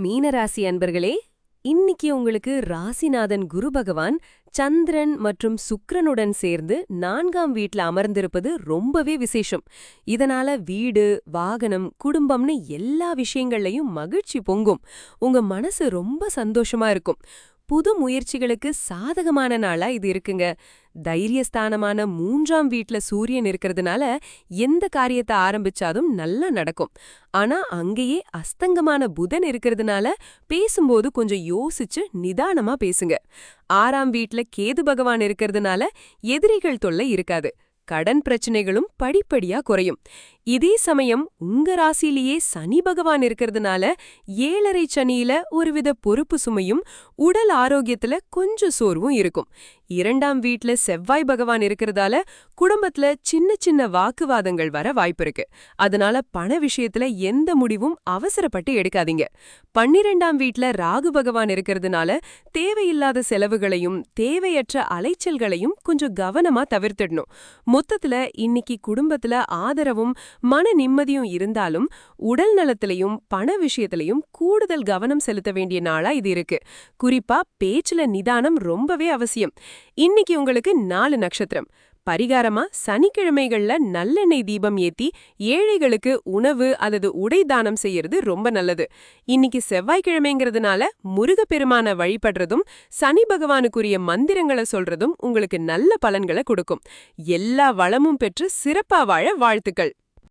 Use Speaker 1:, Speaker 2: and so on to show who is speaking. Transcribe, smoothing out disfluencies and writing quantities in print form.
Speaker 1: மீனராசி அன்பர்களே, இன்னிக்கு உங்களுக்கு ராசிநாதன் குரு பகவான் சந்திரன் மற்றும் சுக்கிரனுடன் சேர்ந்து 4ஆம் வீட்ல அமர்ந்திருப்பது ரொம்பவே விசேஷம். இதனால வீடு, வாகனம், குடும்பம்னு எல்லா விஷயங்கள்லயும் மகிழ்ச்சி பொங்கும். உங்க மனசு ரொம்ப சந்தோஷமா இருக்கும். புது முயற்சிகளுக்கு சாதகமான நாளா இது இருக்குங்க. தைரியஸ்தானமான 3ஆம் வீட்ல சூரியன் இருக்கிறதுனால எந்த காரியத்தை ஆரம்பிச்சாலும் நல்லா நடக்கும். ஆனா அங்கேயே அஸ்தங்கமான புதன் இருக்கிறதுனால பேசும்போது கொஞ்சம் யோசிச்சு நிதானமா பேசுங்க. 6ஆம் வீட்ல கேது பகவான் இருக்கிறதுனால எதிரிகள் தொல்லை இருக்காது. கடன் பிரச்சனைகளும் படிப்படியா குறையும். இதே சமயம் உங்க ராசியிலேயே சனி பகவான் இருக்கிறதுனால 7.5 சனியில ஒருவித பொறுப்பு சுமையும் உடல் ஆரோக்கியத்துல கொஞ்சம் சோர்வும் இருக்கும். 2ஆம் வீட்ல செவ்வாய் பகவான் இருக்கிறதால குடும்பத்துல சின்ன சின்ன வாக்குவாதங்கள் வர வாய்ப்பிருக்கு. அதனால பண விஷயத்துல எந்த முடிவும் அவசரப்பட்டு எடுக்காதீங்க. 12ஆம் வீட்ல ராகு பகவான் இருக்கிறதுனால தேவையில்லாத செலவுகளையும் தேவையற்ற அலைச்சல்களையும் கொஞ்சம் கவனமா தவிர்த்திடணும். மொத்தத்துல இன்னைக்கு குடும்பத்துல ஆதரவும் மன நிம்மதியும் இருந்தாலும் உடல் நலத்திலையும் பண விஷயத்திலையும் கூடுதல் கவனம் செலுத்த வேண்டிய நாளா இது இருக்கு. குறிப்பா பேச்சுல நிதானம் ரொம்பவே அவசியம். இன்னைக்கு உங்களுக்கு 4 நட்சத்திரம். பரிகாரமா சனிக்கிழமைகள்ல நல்லெண்ணெய் தீபம் ஏத்தி ஏழைகளுக்கு உணவு அல்லது உடை தானம் செய்யறது ரொம்ப நல்லது. இன்னைக்கு செவ்வாய்க்கிழமைங்கிறதுனால முருகப்பெருமான வழிபடுறதும் சனி பகவானுக்குரிய மந்திரங்களை சொல்றதும் உங்களுக்கு நல்ல பலன்களை கொடுக்கும். எல்லா வளமும் பெற்று சிறப்பா வாழ வாழ்த்துக்கள்.